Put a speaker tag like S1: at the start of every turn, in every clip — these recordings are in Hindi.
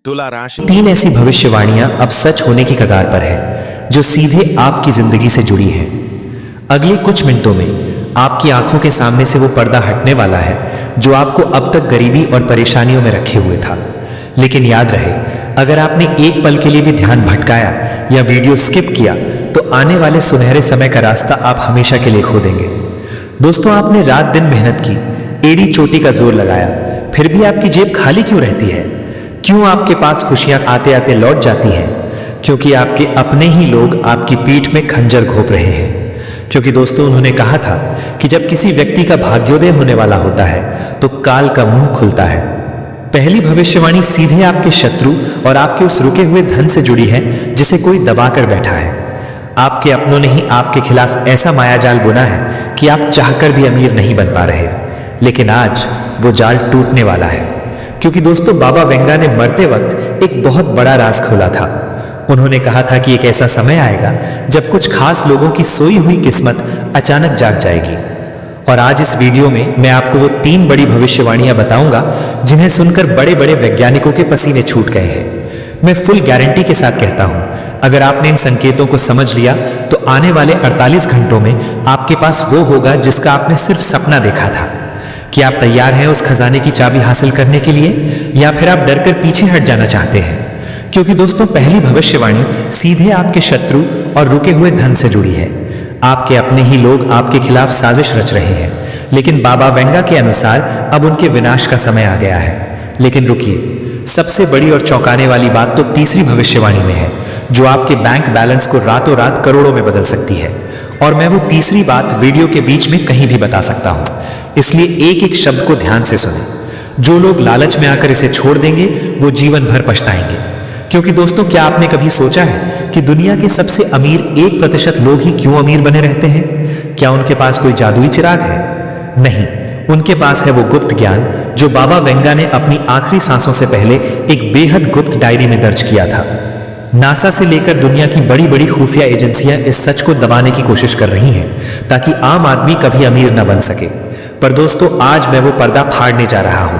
S1: तुला राशि।
S2: 3 ऐसी भविष्यवाणियां अब सच होने की कगार पर है जो सीधे आपकी जिंदगी से जुड़ी हैं। अगले कुछ मिनटों में आपकी आंखों के सामने से वो पर्दा हटने वाला है जो आपको अब तक गरीबी और परेशानियों में रखे हुए था। लेकिन याद रहे, अगर आपने एक पल के लिए भी ध्यान भटकाया या वीडियो स्किप किया तो आने वाले सुनहरे समय का रास्ता आप हमेशा के लिए खो देंगे। दोस्तों, आपने रात दिन मेहनत की, एड़ी चोटी का जोर लगाया, फिर भी आपकी जेब खाली क्यों रहती है? क्यों आपके पास खुशियां आते आते लौट जाती हैं? क्योंकि आपके अपने ही लोग आपकी पीठ में खंजर घोंप रहे हैं। क्योंकि दोस्तों, उन्होंने कहा था कि जब किसी व्यक्ति का भाग्योदय होने वाला होता है तो काल का मुंह खुलता है। पहली भविष्यवाणी सीधे आपके शत्रु और आपके उस रुके हुए धन से जुड़ी है जिसे कोई दबाकर बैठा है। आपके अपनों ने ही आपके खिलाफ ऐसा मायाजाल बुना है कि आप चाहकर भी अमीर नहीं बन पा रहे। लेकिन आज वो जाल टूटने वाला है, क्योंकि दोस्तों, बाबा वेंगा ने मरते वक्त एक बहुत बड़ा राज खोला था। उन्होंने कहा था कि एक ऐसा समय आएगा जब कुछ खास लोगों की सोई हुई किस्मत अचानक जाग जाएगी। और आज इस वीडियो में मैं आपको वो 3 बड़ी भविष्यवाणियां बताऊंगा जिन्हें सुनकर बड़े बड़े वैज्ञानिकों के पसीने छूट गए हैं। मैं फुल गारंटी के साथ कहता हूं, अगर आपने इन संकेतों को समझ लिया तो आने वाले 48 घंटों में आपके पास वो होगा जिसका आपने सिर्फ सपना देखा था। क्या आप तैयार हैं उस खजाने की चाबी हासिल करने के लिए, या फिर आप डरकर पीछे हट जाना चाहते हैं? क्योंकि दोस्तों, पहली भविष्यवाणी सीधे आपके शत्रु और रुके हुए धन से जुड़ी है। आपके अपने ही लोग आपके खिलाफ साजिश रच रहे हैं, लेकिन बाबा वेंगा के अनुसार अब उनके विनाश का समय आ गया है। लेकिन रुकिए, सबसे बड़ी और चौंकाने वाली बात तो तीसरी भविष्यवाणी में है, जो आपके बैंक बैलेंस को रातों रात करोड़ों में बदल सकती है। और मैं वो तीसरी बात वीडियो के बीच में कहीं भी बता सकता हूं, इसलिए एक एक शब्द को ध्यान से सुनें। जो लोग लालच में आकर इसे छोड़ देंगे वो जीवन भर पछताएंगे। क्योंकि दोस्तों, क्या आपने कभी सोचा है कि दुनिया के सबसे अमीर 1% लोग ही क्यों अमीर बने रहते हैं? क्या उनके पास कोई जादुई चिराग है? नहीं, उनके पास है वो गुप्त ज्ञान जो बाबा वेंगा ने अपनी आखिरी सांसों से पहले एक बेहद गुप्त डायरी में दर्ज किया था। नासा से लेकर दुनिया की बड़ी बड़ी खुफिया एजेंसियां इस सच को दबाने की कोशिश कर रही हैं ताकि आम आदमी कभी अमीर न बन सके। पर दोस्तों, आज मैं वो पर्दा फाड़ने जा रहा हूं।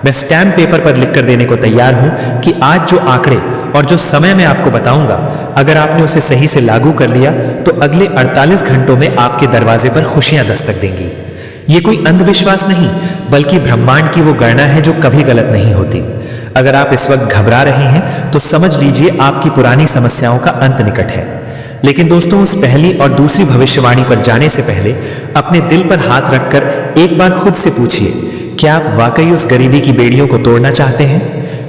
S2: मैं स्टैम्प पेपर पर लिखकर देने को तैयार हूं कि आज जो आंकड़े और जो समय मैं आपको बताऊंगा, अगर आपने उसे सही से लागू कर लिया तो अगले 48 घंटों में आपके दरवाजे पर खुशियां दस्तक देंगी। ये कोई अंधविश्वास नहीं, बल्कि ब्रह्मांड की वो गणना है जो कभी गलत नहीं होती। अगर आप इस वक्त घबरा रहे हैं तो समझ लीजिए आपकी पुरानी समस्याओं का अंत निकट है। लेकिन दोस्तों, उस पहली और दूसरी भविष्यवाणी पर जाने से पहले अपने दिल पर हाथ रखकर एक बार खुद से पूछिए, क्या आप वाकई उस गरीबी की बेड़ियों को तोड़ना चाहते हैं?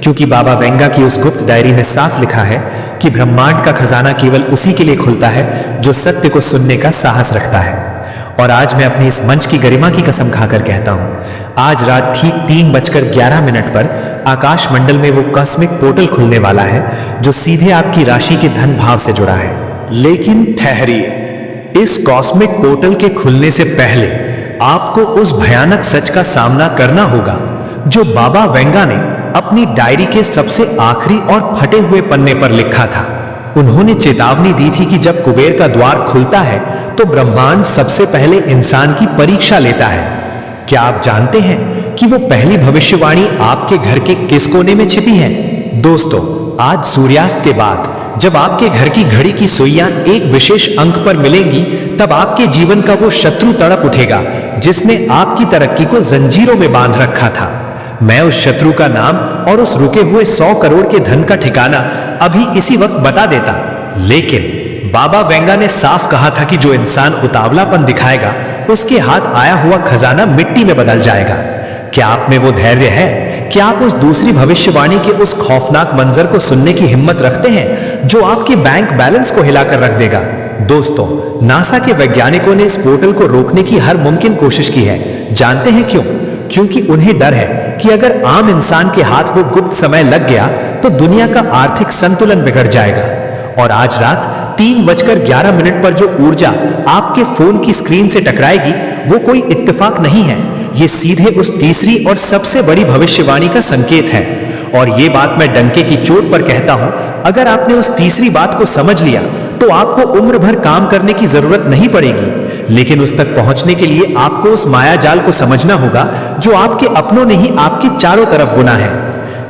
S2: क्योंकि बाबा वेंगा की उस गुप्त डायरी में साफ लिखा है कि ब्रह्मांड का खजाना केवल उसी के लिए खुलता है जो सत्य को सुनने का साहस रखता है। और आज मैं अपनी इस मंच की गरिमा की कसम खाकर कहता हूं, आज रात ठीक 3:11 पर आकाश मंडल में वो कॉस्मिक पोर्टल खुलने वाला है जो सीधे आपकी राशि के धन भाव से जुड़ा है।
S3: लेकिन ठहरिए, इस कॉस्मिक पोर्टल के खुलने से पहले आपको उस भयानक सच का सामना करना होगा जो बाबा वेंगा ने अपनी डायरी के सबसे आखिरी और फटे हुए पन्ने पर लिखा था। उन्होंने चेतावनी दी थी कि जब कुबेर का द्वार खुलता है तो ब्रह्मांड सबसे पहले इंसान की परीक्षा लेता है। क्या आप जानते हैं कि वो पहली भविष्यवाणी आपके घर के किस कोने में छिपी है? दोस्तों, आज सूर्यास्त के बाद जब आपके घर की घड़ी की सुइयां एक विशेष अंक पर मिलेंगी, तब आपके जीवन का वो शत्रु तड़प उठेगा जिसने आपकी तरक्की को जंजीरों में बांध रखा था। मैं उस शत्रु का नाम और उस रुके हुए 100 करोड़ के धन का ठिकाना अभी इसी वक्त बता देता, लेकिन बाबा वेंगा ने साफ कहा था कि जो इंसान उतावलापन दिखाएगा उसके हाथ आया हुआ खजाना मिट्टी में बदल जाएगा। क्या आप में वो धैर्य है? क्या आप उस दूसरी भविष्यवाणी के उस खौफनाक मंजर को सुनने की हिम्मत रखते हैं जो आपके बैंक बैलेंस को हिलाकर रख देगा? दोस्तों, नासा के वैज्ञानिकों ने इस पोर्टल को रोकने की हर मुमकिन कोशिश की है। जानते हैं क्यों? क्योंकि उन्हें डर है कि अगर आम इंसान के हाथ वो गुप्त समय लग गया तो दुनिया का आर्थिक संतुलन बिगड़ जाएगा। और आज रात 3:11 पर जो ऊर्जा आपके फोन की स्क्रीन से टकराएगी वो कोई इत्तेफाक नहीं है, ये सीधे उस तीसरी और सबसे बड़ी भविष्यवाणी का संकेत है। और ये बात मैं डंके की चोट पर कहता हूं, अगर आपने उस तीसरी बात को समझ लिया तो आपको उम्र भर काम करने की जरूरत नहीं पड़ेगी। लेकिन उस तक पहुंचने के लिए आपको उस मायाजाल को समझना होगा जो आपके अपनों ने ही आपके चारों तरफ बुना है।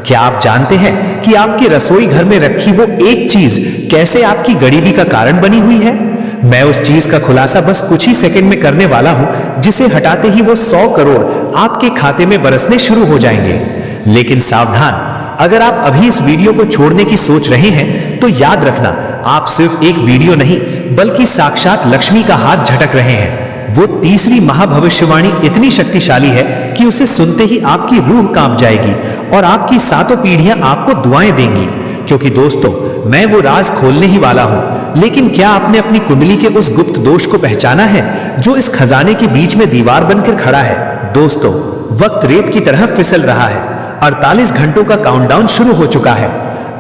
S3: क्या आप जानते हैं कि आपके रसोई घर में रखी वो एक चीज कैसे आपकी गरीबी का कारण बनी हुई है? मैं उस चीज का खुलासा बस कुछ ही सेकंड में करने वाला हूं, जिसे हटाते ही वो 100 करोड़ आपके खाते में बरसने शुरू हो जाएंगे। लेकिन सावधान, अगर आप अभी इस वीडियो को छोड़ने की सोच रहे हैं तो याद रखना, आप सिर्फ एक वीडियो नहीं बल्कि साक्षात लक्ष्मी का हाथ झटक रहे हैं। वो तीसरी महाभविष्यवाणी इतनी शक्तिशाली है कि उसे सुनते ही आपकी रूह कांप जाएगी और आपकी 7 पीढ़ियां आपको दुआएं देंगी। क्योंकि दोस्तों, मैं वो राज खोलने ही वाला हूं। लेकिन क्या आपने अपनी कुंडली के उस गुप्त दोष को पहचाना है जो इस खजाने के बीच में दीवार बनकर खड़ा है? दोस्तों, वक्त रेत की तरह फिसल रहा है। 48 घंटों का काउंटडाउन शुरू हो चुका है।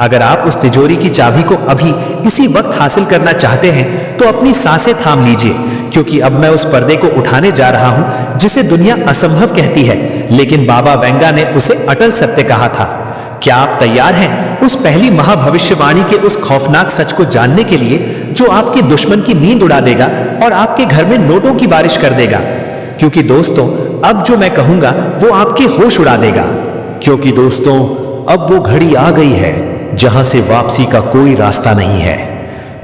S3: अगर आप उस तिजोरी की चाबी को अभी इसी वक्त हासिल करना चाहते हैं तो अपनी सांसें थाम लीजिए, क्योंकि अब मैं उस पर्दे को उठाने जा रहा हूं जिसे दुनिया असंभव कहती है, लेकिन बाबा वेंगा ने उसे अटल सत्य कहा था। क्या आप तैयार हैं उस पहली महाभविष्यवाणी के उस खौफनाक सच को जानने के लिए जो आपके दुश्मन की नींद उड़ा देगा और आपके घर में नोटों की बारिश कर देगा? क्योंकि दोस्तों, अब जो मैं कहूंगा वो आपके होश उड़ा देगा। क्योंकि दोस्तों, अब वो घड़ी आ गई है जहां से वापसी का कोई रास्ता नहीं है।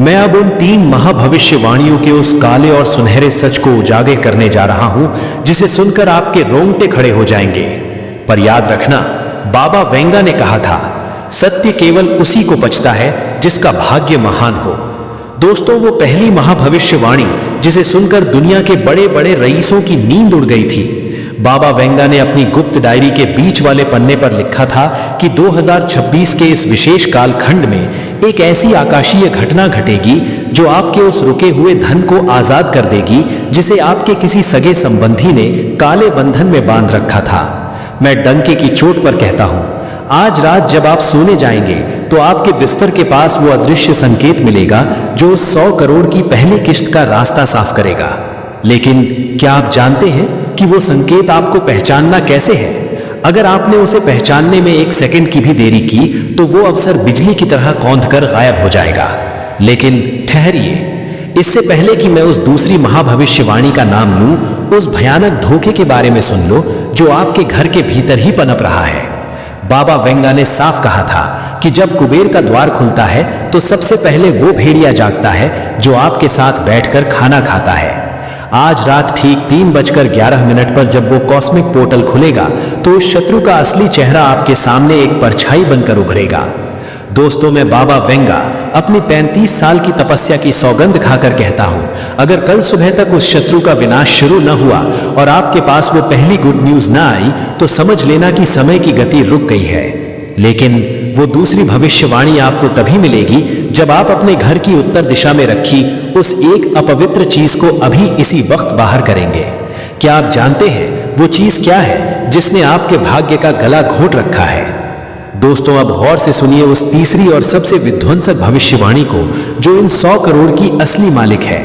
S3: मैं अब उन 3 महाभविष्यवाणियों के उस काले और सुनहरे सच को उजागर करने जा रहा हूं जिसे सुनकर आपके रोंगटे खड़े हो जाएंगे। पर याद रखना, बाबा वेंगा ने कहा था, सत्य केवल उसी को पचता है जिसका भाग्य महान हो। दोस्तों, वो पहली महाभविष्यवाणी जिसे सुनकर दुनिया के बड़े बड़े रईसों की नींद उड़ गई थी। बाबा वेंगा ने अपनी गुप्त डायरी के बीच वाले पन्ने पर लिखा था कि 2026 के इस विशेष कालखंड में एक ऐसी आकाशीय घटना घटेगी जो आपके उस रुके हुए धन को आजाद कर देगी जिसे आपके किसी सगे संबंधी ने काले बंधन में बांध रखा था। मैं डंके की चोट पर कहता हूं, आज रात जब आप सोने जाएंगे तो आपके बिस्तर के पास वो अदृश्य संकेत मिलेगा जो उस 100 करोड़ की पहली किश्त का रास्ता साफ करेगा। लेकिन क्या आप जानते हैं कि वो संकेत आपको पहचानना कैसे है? अगर आपने उसे पहचानने में 1 सेकंड की भी देरी की तो वो अवसर बिजली की तरह कौंधकर गायब हो जाएगा। लेकिन ठहरिए, इससे पहले कि मैं उस दूसरी महाभविष्यवाणी का नाम लूं, उस भयानक धोखे के बारे में सुन लो जो आपके घर के भीतर ही पनप रहा है। बाबा वेंगा ने साफ कहा था कि जब कुबेर का द्वार खुलता है तो सबसे पहले वो भेड़िया जागता है जो आपके साथ बैठकर खाना खाता है। आज रात ठीक 3:11 पर जब वो कॉस्मिक पोर्टल खुलेगा तो उस शत्रु का असली चेहरा आपके सामने एक परछाई बनकर उभरेगा। दोस्तों, मैं बाबा वेंगा अपनी 35 साल की तपस्या की सौगंध खाकर कहता हूं, अगर कल सुबह तक उस शत्रु का विनाश शुरू न हुआ और आपके पास वो पहली गुड न्यूज न आई तो समझ लेना कि समय की गति रुक गई है। लेकिन वो दूसरी भविष्यवाणी आपको तभी मिलेगी जब आप अपने घर की उत्तर दिशा में रखी उस एक अपवित्र चीज को अभी इसी वक्त बाहर करेंगे। क्या आप जानते हैं वो चीज क्या है जिसने आपके भाग्य का गला घोंट रखा है? दोस्तों, अब गौर से सुनिए उस तीसरी और सबसे विध्वंसक भविष्यवाणी को जो इन 100 करोड़ की असली मालिक है।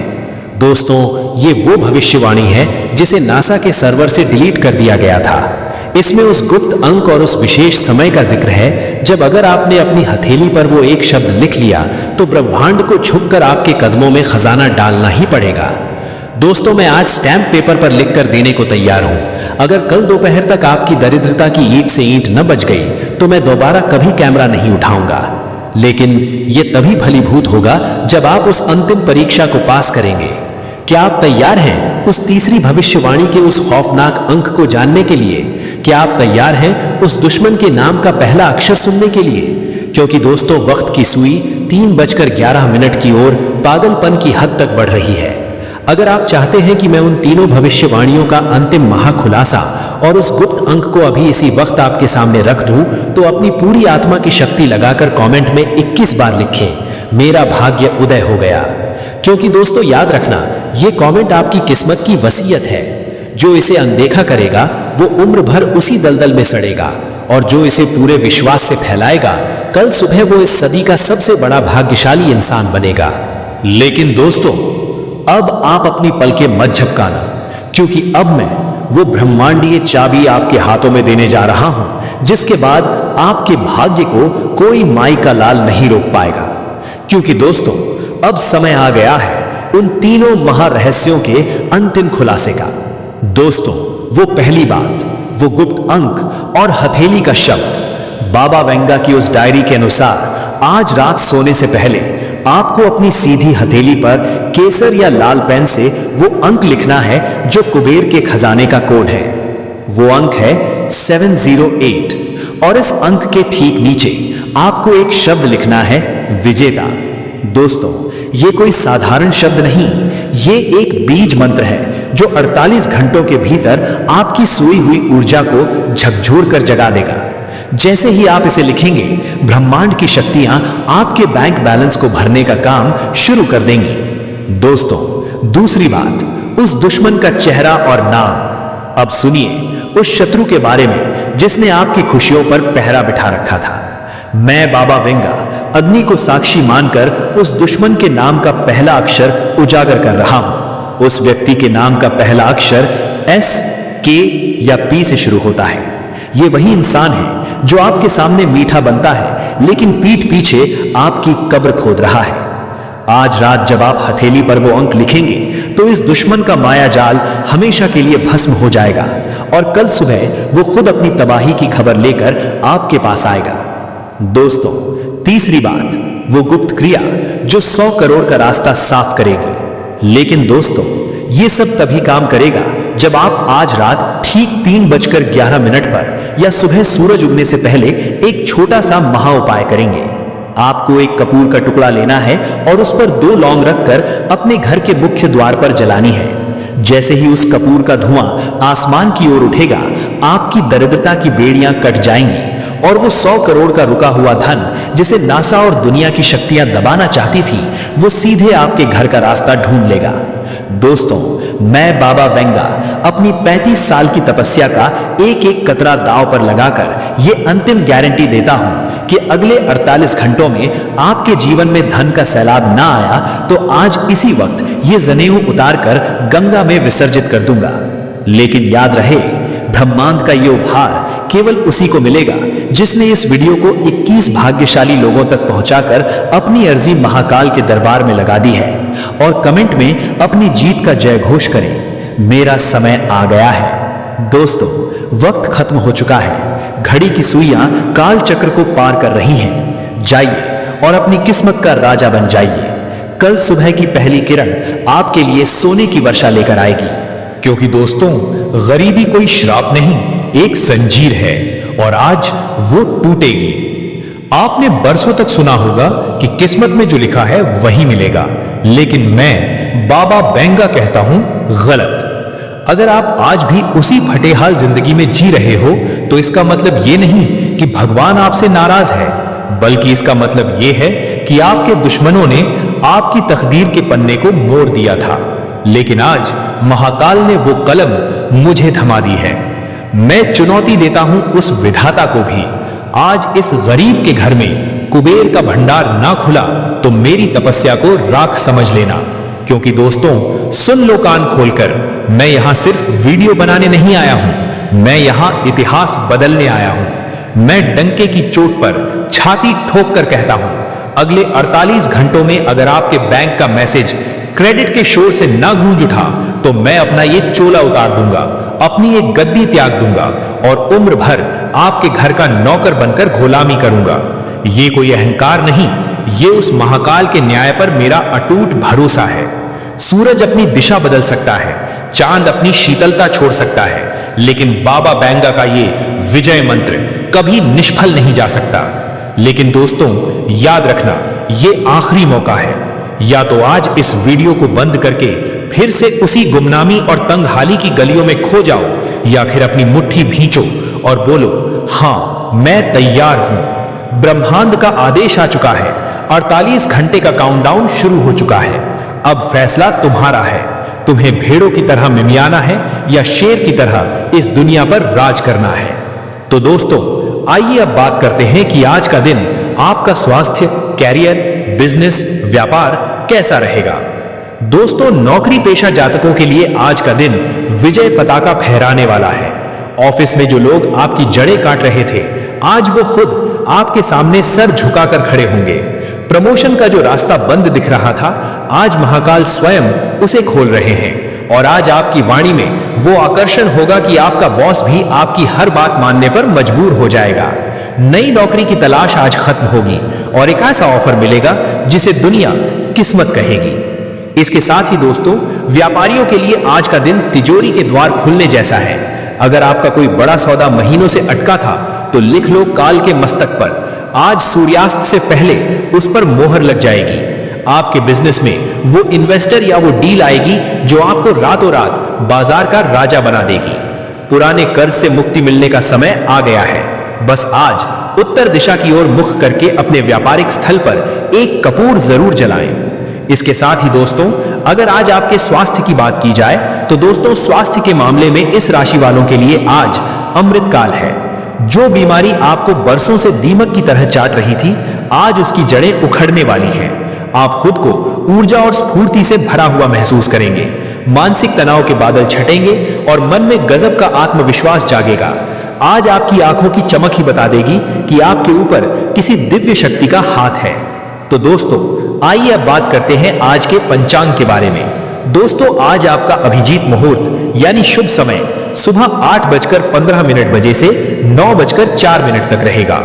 S3: दोस्तों, ये वो भविष्यवाणी है जिसे नासा के सर्वर से डिलीट कर दिया गया था। इसमें उस गुप्त अंक और उस विशेष समय का जिक्र है जब अगर आपने अपनी हथेली पर वो एक शब्द लिख लिया तो ब्रह्मांड को झुककर आपके कदमों में खजाना डालना ही पड़ेगा। दोस्तों, मैं आज स्टैंप पेपर पर लिखकर देने को तैयार हूं। अगर कल दोपहर तक आपकी दरिद्रता की ईंट से ईंट न बच गई तो मैं दोबारा कभी कैमरा नहीं उठाऊंगा। लेकिन यह तभी फलीभूत होगा जब आप उस अंतिम परीक्षा को पास करेंगे। क्या आप तैयार हैं उस तीसरी भविष्यवाणी के उस खौफनाक अंक को जानने के लिए? क्या आप तैयार हैं उस दुश्मन के नाम का पहला अक्षर सुनने के लिए? क्योंकि दोस्तों, वक्त की सुई 3:11 की ओर पागलपन की हद तक बढ़ रही है। अगर आप चाहते हैं कि मैं उन तीनों भविष्यवाणियों का अंतिम महाखुलासा और उस गुप्त अंक को अभी इसी वक्त आपके सामने रख दूं, तो अपनी पूरी आत्मा की शक्ति लगाकर कमेंट में 21 बार लिखें, मेरा भाग्य उदय हो गया। क्योंकि दोस्तों, याद रखना, ये कमेंट आपकी किस्मत की वसीयत है। जो इसे अनदेखा करेगा वो उम्र भर उसी दलदल में सड़ेगा, और जो इसे पूरे विश्वास से फैलाएगा कल सुबह वो इस सदी का सबसे बड़ा भाग्यशाली इंसान बनेगा। लेकिन दोस्तों, अब आप अपनी पलकें मत झपकाना, क्योंकि अब मैं वो ब्रह्मांडीय चाबी आपके हाथों में देने जा रहा हूं जिसके बाद आपके भाग्य को कोई माई का लाल नहीं रोक पाएगा। क्योंकि दोस्तों, अब समय आ गया है उन तीनों महारहस्यों के अंतिम खुलासे का। दोस्तों, वो पहली बात, वो गुप्त अंक और हथेली का शब्द, बाबा वेंगा की उस डायरी के अनुसार आज रात सोने से पहले आपको अपनी सीधी हथेली पर केसर या लाल पेन से वो अंक लिखना है जो कुबेर के खजाने का कोड है। वो अंक है 708 और इस अंक के ठीक नीचे आपको एक शब्द लिखना है, विजेता। दोस्तों, ये कोई साधारण शब्द नहीं, ये एक बीज मंत्र है जो 48 घंटों के भीतर आपकी सोई हुई ऊर्जा को झकझोर कर जगा देगा। जैसे ही आप इसे लिखेंगे, ब्रह्मांड की शक्तियां आपके बैंक बैलेंस को भरने का काम शुरू कर देंगी। दोस्तों, दूसरी बात, उस दुश्मन का चेहरा और नाम। अब सुनिए उस शत्रु के बारे में जिसने आपकी खुशियों पर पहरा बिठा रखा था। मैं बाबा वेंगा अग्नि को साक्षी मानकर उस दुश्मन के नाम का पहला अक्षर उजागर कर रहा हूं। उस व्यक्ति के नाम का पहला अक्षर S, K या P से शुरू होता है। यह वही इंसान है जो आपके सामने मीठा बनता है लेकिन पीठ पीछे आपकी कब्र खोद रहा है। आज रात जब आप हथेली पर वो अंक लिखेंगे तो इस दुश्मन का माया जाल हमेशा के लिए भस्म हो जाएगा और कल सुबह वो खुद अपनी तबाही की खबर लेकर आपके पास आएगा। दोस्तों, तीसरी बात, वो गुप्त क्रिया जो 100 करोड़ का रास्ता साफ करेगी। लेकिन दोस्तों, ये सब तभी काम करेगा जब आप आज रात ठीक 3:11 पर या सुबह सूरज उगने से पहले एक छोटा सा महा उपाय करेंगे। आपको एक कपूर का टुकड़ा लेना है और उस पर 2 लौंग रखकर अपने घर के मुख्य द्वार पर जलानी है। जैसे ही उस कपूर का धुआं आसमान की ओर उठेगा, आपकी दरिद्रता की बेड़ियां कट जाएंगी और वो 100 करोड़ का रुका हुआ धन जिसे नासा और दुनिया की शक्तियां दबाना चाहती थी, वो सीधे आपके घर का रास्ता ढूंढ लेगा। दोस्तों, मैं बाबा वेंगा अपनी 35 साल की तपस्या का एक एक कतरा दांव पर लगाकर ये अंतिम गारंटी देता हूं कि अगले 48 घंटों में आपके जीवन में धन का सैलाब ना आया तो आज इसी वक्त ये जनेऊ उतारकर गंगा में विसर्जित कर दूंगा। लेकिन याद रहे, ब्रह्मांड का ये उपहार केवल उसी को मिलेगा जिसने इस वीडियो को 21 भाग्यशाली लोगों तक पहुंचाकर अपनी अर्जी महाकाल के दरबार में लगा दी है और कमेंट में अपनी जीत का जय घोष करें। मेरा समय आ गया है। दोस्तों, वक्त खत्म हो चुका है। घड़ी की सुइयां काल चक्र को पार कर रही हैं। जाइए और अपनी किस्मत का राजा बन जाइए। कल सुबह की पहली किरण आपके लिए सोने की वर्षा लेकर आएगी।
S1: क्योंकि दोस्तों, गरीबी कोई श्राप नहीं, एक जंजीर है और आज वो टूटेगी। आपने बरसों तक सुना होगा कि किस्मत में जो लिखा है वही मिलेगा, लेकिन मैं बाबा वेंगा कहता हूं, गलत। अगर आप आज भी उसी फटेहाल जिंदगी में जी रहे हो तो इसका मतलब ये नहीं कि भगवान आपसे नाराज है, बल्कि इसका मतलब ये है कि आपके दुश्मनों ने आपकी तकदीर के पन्ने को मोड़ दिया था। लेकिन आज महाकाल ने वो कलम मुझे थमा दी है। मैं चुनौती देता हूं उस विधाता को भी। आज इस गरीब के घर में कुबेर का भंडार ना खुला तो मेरी तपस्या को राख समझ लेना। क्योंकि दोस्तों, सुन लो कान खोलकर, मैं यहां सिर्फ वीडियो बनाने नहीं आया हूं, मैं यहां इतिहास बदलने आया हूं। मैं डंके की चोट पर छाती ठोक कर कहता हूं, अगले 48 घंटों में अगर आपके बैंक का मैसेज क्रेडिट के शोर से ना गूंज उठा तो मैं अपना ये चोला उतार दूंगा, अपनी एक गद्दी त्याग दूंगा और उम्र भर आपके घर का नौकर बनकर गुलामी करूंगा। ये कोई अहंकार नहीं, ये उस महाकाल के न्याय पर मेरा अटूट भरोसा है। सूरज अपनी दिशा बदल सकता है, चांद अपनी शीतलता छोड़ सकता है, लेकिन बाबा वेंगा का ये विजय मंत्र कभी निष्फल नहीं जा सकता। लेकिन दोस्तों, याद रखना, ये आखिरी मौका है। या तो आज इस वीडियो को बंद करके फिर से उसी गुमनामी और तंगहाली की गलियों में खो जाओ, या फिर अपनी मुट्ठी भींचो और बोलो, हां मैं तैयार हूं। ब्रह्मांड का आदेश आ चुका है, 48 घंटे का काउंटडाउन शुरू हो चुका है। अब फैसला तुम्हारा है, तुम्हें भेड़ों की तरह मिमियाना है या शेर की तरह इस दुनिया पर राज करना है। तो दोस्तों, आइए अब बात करते हैं कि आज का दिन आपका स्वास्थ्य, कैरियर, बिजनेस, व्यापार कैसा रहेगा। दोस्तों, नौकरी पेशा जातकों के लिए आज का दिन विजय पताका फहराने वाला है। ऑफिस में जो लोग आपकी जड़ें काट रहे थे, आज वो खुद आपके सामने सर झुकाकर खड़े होंगे। प्रमोशन का जो रास्ता बंद दिख रहा था, आज महाकाल स्वयं उसे खोल रहे हैं और आज आपकी वाणी में वो आकर्षण होगा कि आपका बॉस भी आपकी हर बात मानने पर मजबूर हो जाएगा। नई नौकरी की तलाश आज खत्म होगी और एक ऐसा ऑफर मिलेगा जिसे दुनिया किस्मत कहेगी। इसके साथ ही दोस्तों, व्यापारियों के लिए आज का दिन तिजोरी के द्वार खुलने जैसा है। अगर आपका कोई बड़ा सौदा महीनों से अटका था तो लिख लो काल के मस्तक पर, आज सूर्यास्त से पहले उस पर मोहर लग जाएगी। आपके बिजनेस में वो इन्वेस्टर या वो डील आएगी जो आपको रातों रात बाजार का राजा बना देगी। पुराने कर्ज से मुक्ति मिलने का समय आ गया है। बस आज उत्तर दिशा की ओर मुख करके अपने व्यापारिक स्थल पर एक कपूर जरूर जलाएं। इसके साथ ही दोस्तों, अगर आज आपके स्वास्थ्य की बात की जाए तो दोस्तों, स्वास्थ्य के मामले में इस राशि वालों के लिए आज अमृत काल है। जो बीमारी आपको बरसों से दीमक की तरह चाट रही थी, आज उसकी जड़ें उखड़ने वाली हैं। आप खुद को ऊर्जा और स्फूर्ति से भरा हुआ महसूस करेंगे। मानसिक तनाव के बादल छटेंगे और मन में गजब का आत्मविश्वास जागेगा। आज आपकी आंखों की चमक ही बता देगी कि आपके ऊपर किसी दिव्य शक्ति का हाथ है। तो दोस्तों, आइए अब बात करते हैं आज के पंचांग के बारे में। दोस्तों, आज आपका अभिजीत मुहूर्त यानी शुभ समय सुबह 8:15 बजे से 9:04 तक रहेगा।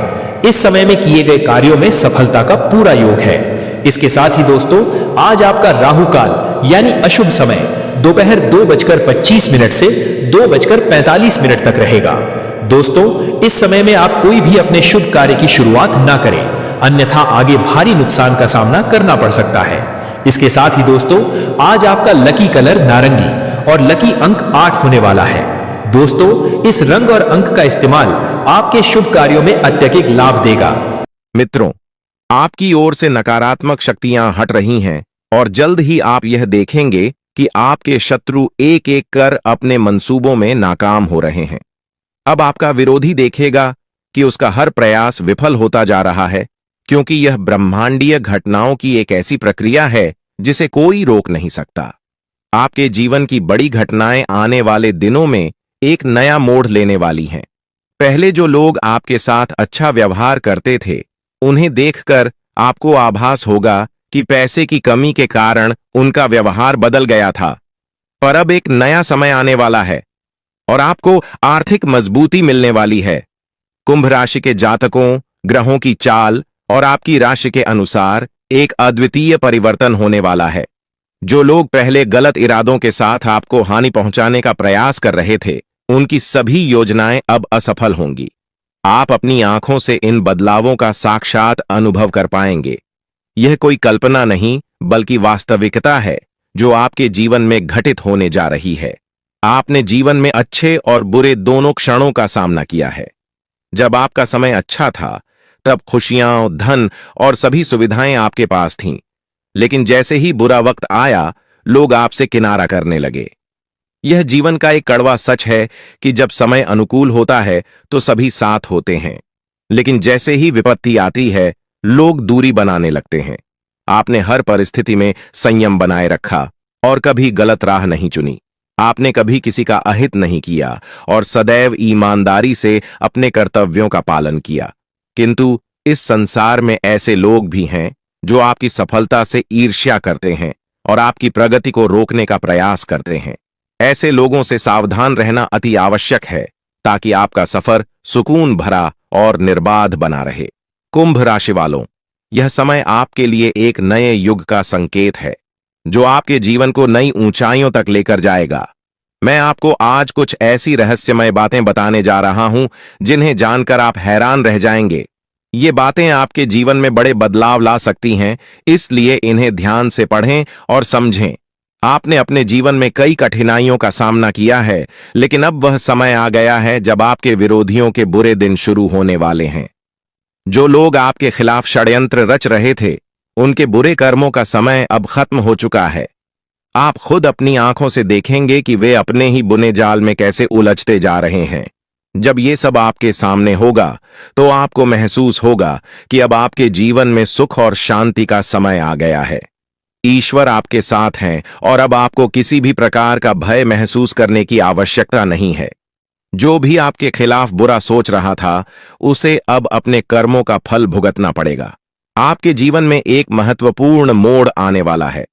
S1: इस समय में किए गए कार्यों में सफलता का पूरा योग है। इसके साथ ही दोस्तों, आज आपका राहु काल यानी अशुभ समय दोपहर 2:25 से 2:45 तक रहेगा। दोस्तों, इस समय में आप कोई भी अपने शुभ कार्य की शुरुआत ना करें, अन्यथा आगे भारी नुकसान का सामना करना पड़ सकता है। इसके साथ ही दोस्तों, आज आपका लकी कलर नारंगी और लकी अंक 8 होने वाला है। दोस्तों, इस रंग और अंक का इस्तेमाल आपके शुभ कार्यों में अत्यधिक लाभ देगा।
S4: मित्रों, आपकी ओर से नकारात्मक शक्तियां हट रही हैं और जल्द ही आप यह देखेंगे कि आपके शत्रु एक एक कर अपने मंसूबों में नाकाम हो रहे हैं। अब आपका विरोधी देखेगा कि उसका हर प्रयास विफल होता जा रहा है, क्योंकि यह ब्रह्मांडीय घटनाओं की एक ऐसी प्रक्रिया है जिसे कोई रोक नहीं सकता। आपके जीवन की बड़ी घटनाएं आने वाले दिनों में एक नया मोड़ लेने वाली हैं। पहले जो लोग आपके साथ अच्छा व्यवहार करते थे, उन्हें देखकर आपको आभास होगा कि पैसे की कमी के कारण उनका व्यवहार बदल गया था। पर अब एक नया समय आने वाला है और आपको आर्थिक मजबूती मिलने वाली है। कुंभ राशि के जातकों, ग्रहों की चाल और आपकी राशि के अनुसार एक अद्वितीय परिवर्तन होने वाला है। जो लोग पहले गलत इरादों के साथ आपको हानि पहुंचाने का प्रयास कर रहे थे, उनकी सभी योजनाएं अब असफल होंगी। आप अपनी आंखों से इन बदलावों का साक्षात अनुभव कर पाएंगे। यह कोई कल्पना नहीं, बल्कि वास्तविकता है जो आपके जीवन में घटित होने जा रही है। आपने जीवन में अच्छे और बुरे दोनों क्षणों का सामना किया है। जब आपका समय अच्छा था, तब खुशियां, धन और सभी सुविधाएं आपके पास थीं। लेकिन जैसे ही बुरा वक्त आया, लोग आपसे किनारा करने लगे। यह जीवन का एक कड़वा सच है कि जब समय अनुकूल होता है तो सभी साथ होते हैं, लेकिन जैसे ही विपत्ति आती है, लोग दूरी बनाने लगते हैं। आपने हर परिस्थिति में संयम बनाए रखा और कभी गलत राह नहीं चुनी। आपने कभी किसी का अहित नहीं किया और सदैव ईमानदारी से अपने कर्तव्यों का पालन किया। किंतु इस संसार में ऐसे लोग भी हैं जो आपकी सफलता से ईर्ष्या करते हैं और आपकी प्रगति को रोकने का प्रयास करते हैं। ऐसे लोगों से सावधान रहना अति आवश्यक है, ताकि आपका सफर सुकून भरा और निर्बाध बना रहे। कुंभ राशि वालों, यह समय आपके लिए एक नए युग का संकेत है, जो आपके जीवन को नई ऊंचाइयों तक लेकर जाएगा। मैं आपको आज कुछ ऐसी रहस्यमय बातें बताने जा रहा हूं, जिन्हें जानकर आप हैरान रह जाएंगे। ये बातें आपके जीवन में बड़े बदलाव ला सकती हैं, इसलिए इन्हें ध्यान से पढ़ें और समझें। आपने अपने जीवन में कई कठिनाइयों का सामना किया है, लेकिन अब वह समय आ गया है जब आपके विरोधियों के बुरे दिन शुरू होने वाले हैं। जो लोग आपके खिलाफ षड्यंत्र रच रहे थे, उनके बुरे कर्मों का समय अब खत्म हो चुका है। आप खुद अपनी आंखों से देखेंगे कि वे अपने ही बुने जाल में कैसे उलझते जा रहे हैं। जब ये सब आपके सामने होगा, तो आपको महसूस होगा कि अब आपके जीवन में सुख और शांति का समय आ गया है। ईश्वर आपके साथ हैं और अब आपको किसी भी प्रकार का भय महसूस करने की आवश्यकता नहीं है। जो भी आपके खिलाफ बुरा सोच रहा था, उसे अब अपने कर्मों का फल भुगतना पड़ेगा। आपके जीवन में एक महत्वपूर्ण मोड़ आने वाला है।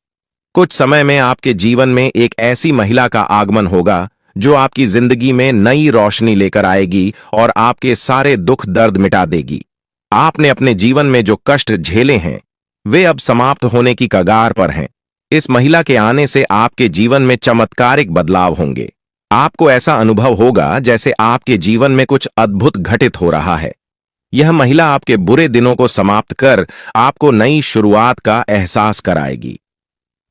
S4: कुछ समय में आपके जीवन में एक ऐसी महिला का आगमन होगा जो आपकी जिंदगी में नई रोशनी लेकर आएगी और आपके सारे दुख दर्द मिटा देगी। आपने अपने जीवन में जो कष्ट झेले हैं वे अब समाप्त होने की कगार पर हैं। इस महिला के आने से आपके जीवन में चमत्कारिक बदलाव होंगे। आपको ऐसा अनुभव होगा जैसे आपके जीवन में कुछ अद्भुत घटित हो रहा है। यह महिला आपके बुरे दिनों को समाप्त कर आपको नई शुरुआत का एहसास कराएगी।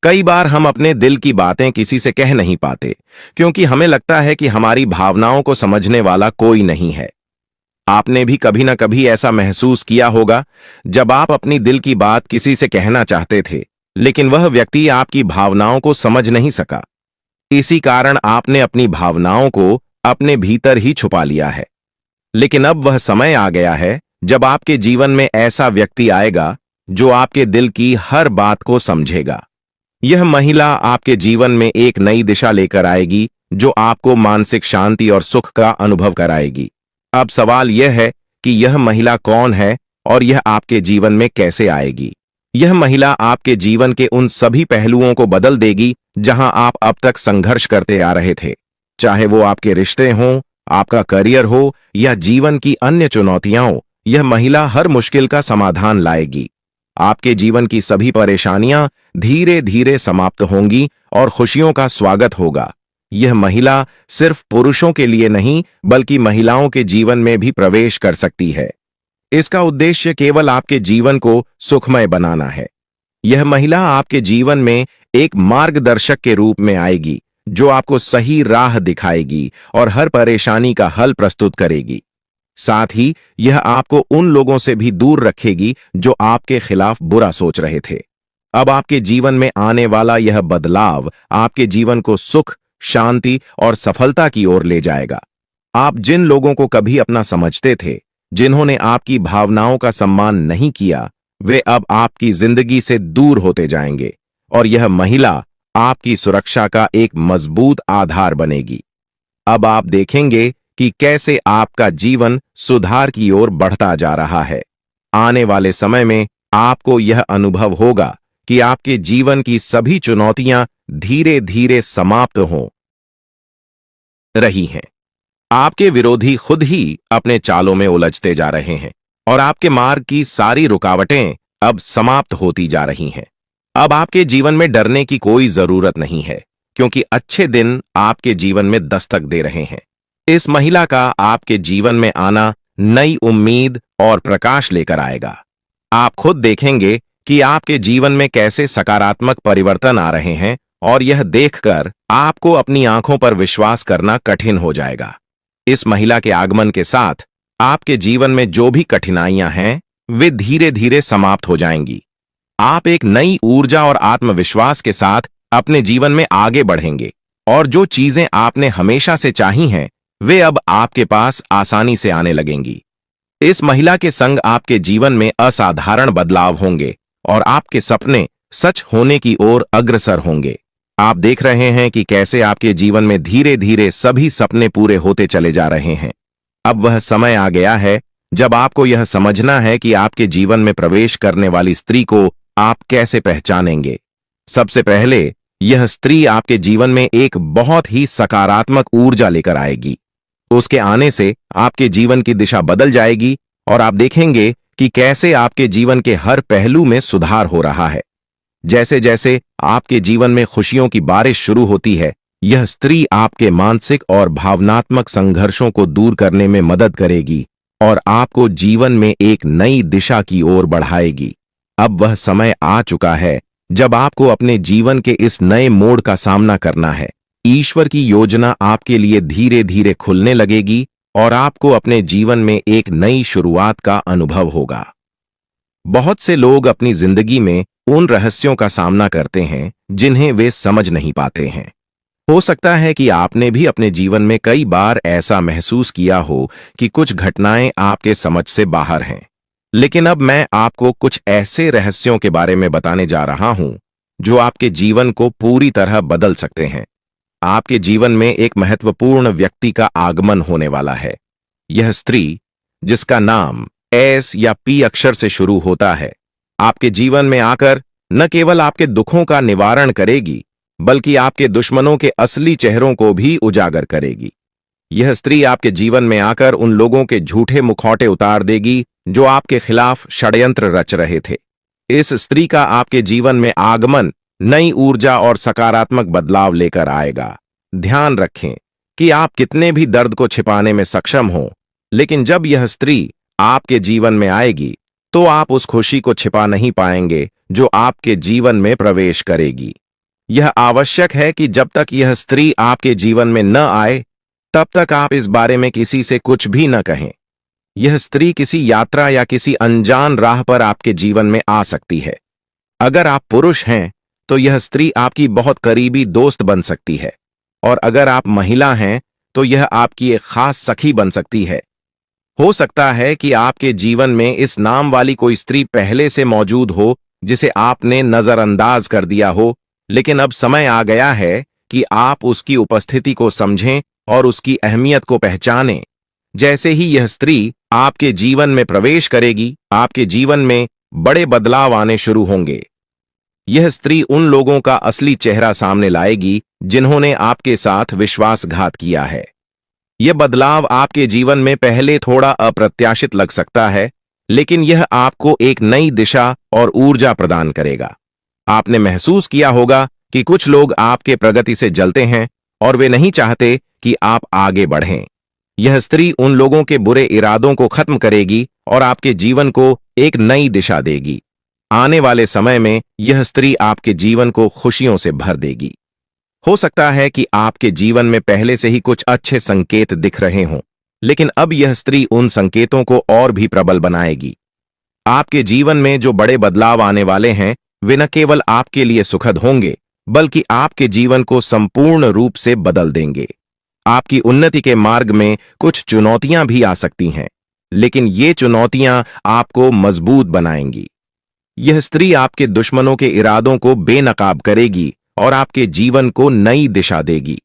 S4: कई बार हम अपने दिल की बातें किसी से कह नहीं पाते क्योंकि हमें लगता है कि हमारी भावनाओं को समझने वाला कोई नहीं है। आपने भी कभी ना कभी ऐसा महसूस किया होगा जब आप अपनी दिल की बात किसी से कहना चाहते थे, लेकिन वह व्यक्ति आपकी भावनाओं को समझ नहीं सका। इसी कारण आपने अपनी भावनाओं को अपने भीतर ही छुपा लिया है। लेकिन अब वह समय आ गया है जब आपके जीवन में ऐसा व्यक्ति आएगा जो आपके दिल की हर बात को समझेगा। यह महिला आपके जीवन में एक नई दिशा लेकर आएगी जो आपको मानसिक शांति और सुख का अनुभव कराएगी। अब सवाल यह है कि यह महिला कौन है और यह आपके जीवन में कैसे आएगी। यह महिला आपके जीवन के उन सभी पहलुओं को बदल देगी जहां आप अब तक संघर्ष करते आ रहे थे, चाहे वो आपके रिश्ते हों, आपका करियर हो या जीवन की अन्य चुनौतियां हो। यह महिला हर मुश्किल का समाधान लाएगी। आपके जीवन की सभी परेशानियां धीरे धीरे समाप्त होंगी और खुशियों का स्वागत होगा। यह महिला सिर्फ पुरुषों के लिए नहीं बल्कि महिलाओं के जीवन में भी प्रवेश कर सकती है। इसका उद्देश्य केवल आपके जीवन को सुखमय बनाना है। यह महिला आपके जीवन में एक मार्गदर्शक के रूप में आएगी जो आपको सही राह दिखाएगी और हर परेशानी का हल प्रस्तुत करेगी। साथ ही यह आपको उन लोगों से भी दूर रखेगी जो आपके खिलाफ बुरा सोच रहे थे। अब आपके जीवन में आने वाला यह बदलाव आपके जीवन को सुख, शांति और सफलता की ओर ले जाएगा। आप जिन लोगों को कभी अपना समझते थे, जिन्होंने आपकी भावनाओं का सम्मान नहीं किया, वे अब आपकी जिंदगी से दूर होते जाएंगे और यह महिला आपकी सुरक्षा का एक मजबूत आधार बनेगी। अब आप देखेंगे कि कैसे आपका जीवन सुधार की ओर बढ़ता जा रहा है। आने वाले समय में आपको यह अनुभव होगा कि आपके जीवन की सभी चुनौतियां धीरे धीरे समाप्त हो रही हैं। आपके विरोधी खुद ही अपने चालों में उलझते जा रहे हैं और आपके मार्ग की सारी रुकावटें अब समाप्त होती जा रही हैं। अब आपके जीवन में डरने की कोई जरूरत नहीं है क्योंकि अच्छे दिन आपके जीवन में दस्तक दे रहे हैं। इस महिला का आपके जीवन में आना नई उम्मीद और प्रकाश लेकर आएगा। आप खुद देखेंगे कि आपके जीवन में कैसे सकारात्मक परिवर्तन आ रहे हैं और यह देखकर आपको अपनी आंखों पर विश्वास करना कठिन हो जाएगा। इस महिला के आगमन के साथ आपके जीवन में जो भी कठिनाइयां हैं वे धीरे धीरे समाप्त हो जाएंगी। आप एक नई ऊर्जा और आत्मविश्वास के साथ अपने जीवन में आगे बढ़ेंगे और जो चीजें आपने हमेशा से चाही हैं वे अब आपके पास आसानी से आने लगेंगी। इस महिला के संग आपके जीवन में असाधारण बदलाव होंगे और आपके सपने सच होने की ओर अग्रसर होंगे। आप देख रहे हैं कि कैसे आपके जीवन में धीरे धीरे सभी सपने पूरे होते चले जा रहे हैं। अब वह समय आ गया है जब आपको यह समझना है कि आपके जीवन में प्रवेश करने वाली स्त्री को आप कैसे पहचानेंगे। सबसे पहले यह स्त्री आपके जीवन में एक बहुत ही सकारात्मक ऊर्जा लेकर आएगी। उसके आने से आपके जीवन की दिशा बदल जाएगी और आप देखेंगे कि कैसे आपके जीवन के हर पहलू में सुधार हो रहा है। जैसे जैसे आपके जीवन में खुशियों की बारिश शुरू होती है, यह स्त्री आपके मानसिक और भावनात्मक संघर्षों को दूर करने में मदद करेगी और आपको जीवन में एक नई दिशा की ओर बढ़ाएगी। अब वह समय आ चुका है जब आपको अपने जीवन के इस नए मोड़ का सामना करना है। ईश्वर की योजना आपके लिए धीरे धीरे खुलने लगेगी और आपको अपने जीवन में एक नई शुरुआत का अनुभव होगा। बहुत से लोग अपनी जिंदगी में उन रहस्यों का सामना करते हैं जिन्हें वे समझ नहीं पाते हैं। हो सकता है कि आपने भी अपने जीवन में कई बार ऐसा महसूस किया हो कि कुछ घटनाएं आपके समझ से बाहर हैं। लेकिन अब मैं आपको कुछ ऐसे रहस्यों के बारे में बताने जा रहा हूं जो आपके जीवन को पूरी तरह बदल सकते हैं। आपके जीवन में एक महत्वपूर्ण व्यक्ति का आगमन होने वाला है। यह स्त्री, जिसका नाम एस या पी अक्षर से शुरू होता है, आपके जीवन में आकर न केवल आपके दुखों का निवारण करेगी बल्कि आपके दुश्मनों के असली चेहरों को भी उजागर करेगी। यह स्त्री आपके जीवन में आकर उन लोगों के झूठे मुखौटे उतार देगी जो आपके खिलाफ षड्यंत्र रच रहे थे। इस स्त्री का आपके जीवन में आगमन नई ऊर्जा और सकारात्मक बदलाव लेकर आएगा। ध्यान रखें कि आप कितने भी दर्द को छिपाने में सक्षम हों, लेकिन जब यह स्त्री आपके जीवन में आएगी तो आप उस खुशी को छिपा नहीं पाएंगे जो आपके जीवन में प्रवेश करेगी। यह आवश्यक है कि जब तक यह स्त्री आपके जीवन में न आए तब तक आप इस बारे में किसी से कुछ भी न कहें। यह स्त्री किसी यात्रा या किसी अनजान राह पर आपके जीवन में आ सकती है। अगर आप पुरुष हैं तो यह स्त्री आपकी बहुत करीबी दोस्त बन सकती है, और अगर आप महिला हैं तो यह आपकी एक खास सखी बन सकती है। हो सकता है कि आपके जीवन में इस नाम वाली कोई स्त्री पहले से मौजूद हो जिसे आपने नजरअंदाज कर दिया हो, लेकिन अब समय आ गया है कि आप उसकी उपस्थिति को समझें और उसकी अहमियत को पहचानें। जैसे ही यह स्त्री आपके जीवन में प्रवेश करेगी, आपके जीवन में बड़े बदलाव आने शुरू होंगे। यह स्त्री उन लोगों का असली चेहरा सामने लाएगी जिन्होंने आपके साथ विश्वासघात किया है। यह बदलाव आपके जीवन में पहले थोड़ा अप्रत्याशित लग सकता है, लेकिन यह आपको एक नई दिशा और ऊर्जा प्रदान करेगा। आपने महसूस किया होगा कि कुछ लोग आपके प्रगति से जलते हैं और वे नहीं चाहते कि आप आगे बढ़ें। यह स्त्री उन लोगों के बुरे इरादों को खत्म करेगी और आपके जीवन को एक नई दिशा देगी। आने वाले समय में यह स्त्री आपके जीवन को खुशियों से भर देगी। हो सकता है कि आपके जीवन में पहले से ही कुछ अच्छे संकेत दिख रहे हों, लेकिन अब यह स्त्री उन संकेतों को और भी प्रबल बनाएगी। आपके जीवन में जो बड़े बदलाव आने वाले हैं वे न केवल आपके लिए सुखद होंगे, बल्कि आपके जीवन को संपूर्ण रूप से बदल देंगे। आपकी उन्नति के मार्ग में कुछ चुनौतियां भी आ सकती हैं, लेकिन ये चुनौतियां आपको मजबूत बनाएंगी। यह स्त्री आपके दुश्मनों के इरादों को बेनकाब करेगी और आपके जीवन को नई दिशा देगी।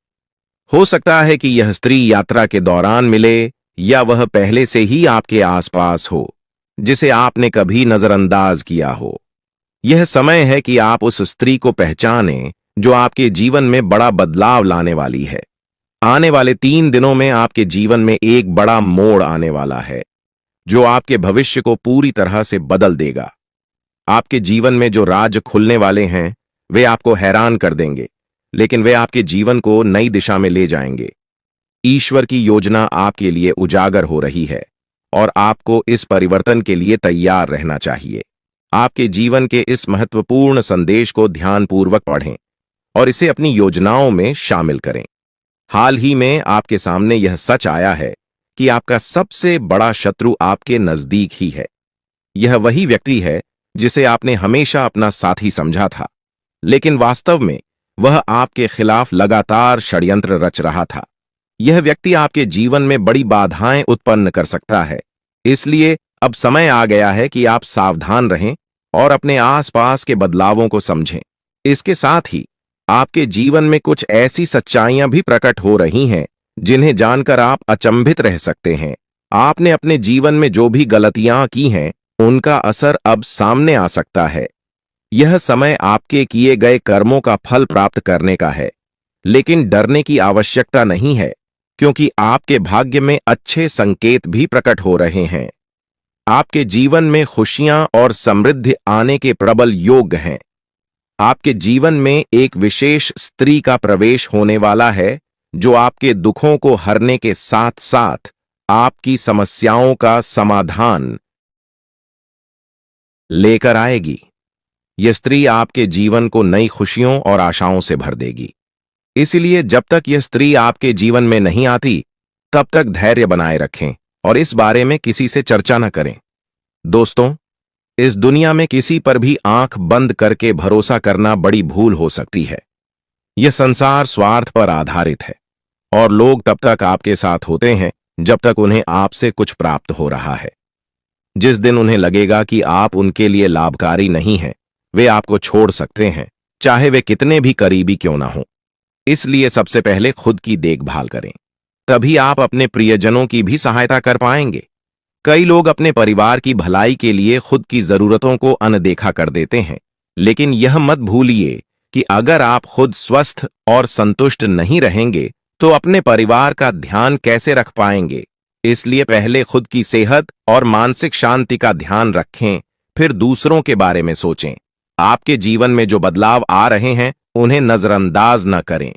S4: हो सकता है कि यह स्त्री यात्रा के दौरान मिले या वह पहले से ही आपके आसपास हो, जिसे आपने कभी नजरअंदाज किया हो। यह समय है कि आप उस स्त्री को पहचानें जो आपके जीवन में बड़ा बदलाव लाने वाली है। आने वाले 3 दिनों में आपके जीवन में एक बड़ा मोड़ आने वाला है जो आपके भविष्य को पूरी तरह से बदल देगा। आपके जीवन में जो राज खुलने वाले हैं वे आपको हैरान कर देंगे, लेकिन वे आपके जीवन को नई दिशा में ले जाएंगे। ईश्वर की योजना आपके लिए उजागर हो रही है और आपको इस परिवर्तन के लिए तैयार रहना चाहिए। आपके जीवन के इस महत्वपूर्ण संदेश को ध्यानपूर्वक पढ़ें और इसे अपनी योजनाओं में शामिल करें। हाल ही में आपके सामने यह सच आया है कि आपका सबसे बड़ा शत्रु आपके नजदीक ही है। यह वही व्यक्ति है जिसे आपने हमेशा अपना साथी समझा था, लेकिन वास्तव में वह आपके खिलाफ लगातार षड्यंत्र रच रहा था। यह व्यक्ति आपके जीवन में बड़ी बाधाएं उत्पन्न कर सकता है, इसलिए अब समय आ गया है कि आप सावधान रहें और अपने आसपास के बदलावों को समझें। इसके साथ ही आपके जीवन में कुछ ऐसी सच्चाइयां भी प्रकट हो रही हैं जिन्हें जानकर आप अचंभित रह सकते हैं। आपने अपने जीवन में जो भी गलतियां की हैं उनका असर अब सामने आ सकता है। यह समय आपके किए गए कर्मों का फल प्राप्त करने का है, लेकिन डरने की आवश्यकता नहीं है, क्योंकि आपके भाग्य में अच्छे संकेत भी प्रकट हो रहे हैं। आपके जीवन में खुशियां और समृद्धि आने के प्रबल योग हैं। आपके जीवन में एक विशेष स्त्री का प्रवेश होने वाला है जो आपके दुखों को हरने के साथ साथ आपकी समस्याओं का समाधान लेकर आएगी। यह स्त्री आपके जीवन को नई खुशियों और आशाओं से भर देगी। इसलिए जब तक यह स्त्री आपके जीवन में नहीं आती तब तक धैर्य बनाए रखें और इस बारे में किसी से चर्चा न करें। दोस्तों, इस दुनिया में किसी पर भी आंख बंद करके भरोसा करना बड़ी भूल हो सकती है। यह संसार स्वार्थ पर आधारित है और लोग तब तक आपके साथ होते हैं जब तक उन्हें आपसे कुछ प्राप्त हो रहा है। जिस दिन उन्हें लगेगा कि आप उनके लिए लाभकारी नहीं हैं, वे आपको छोड़ सकते हैं, चाहे वे कितने भी करीबी क्यों ना हों। इसलिए सबसे पहले खुद की देखभाल करें, तभी आप अपने प्रियजनों की भी सहायता कर पाएंगे। कई लोग अपने परिवार की भलाई के लिए खुद की जरूरतों को अनदेखा कर देते हैं, लेकिन यह मत भूलिए कि अगर आप खुद स्वस्थ और संतुष्ट नहीं रहेंगे तो अपने परिवार का ध्यान कैसे रख पाएंगे। इसलिए पहले खुद की सेहत और मानसिक शांति का ध्यान रखें, फिर दूसरों के बारे में सोचें। आपके जीवन में जो बदलाव आ रहे हैं उन्हें नजरअंदाज न करें।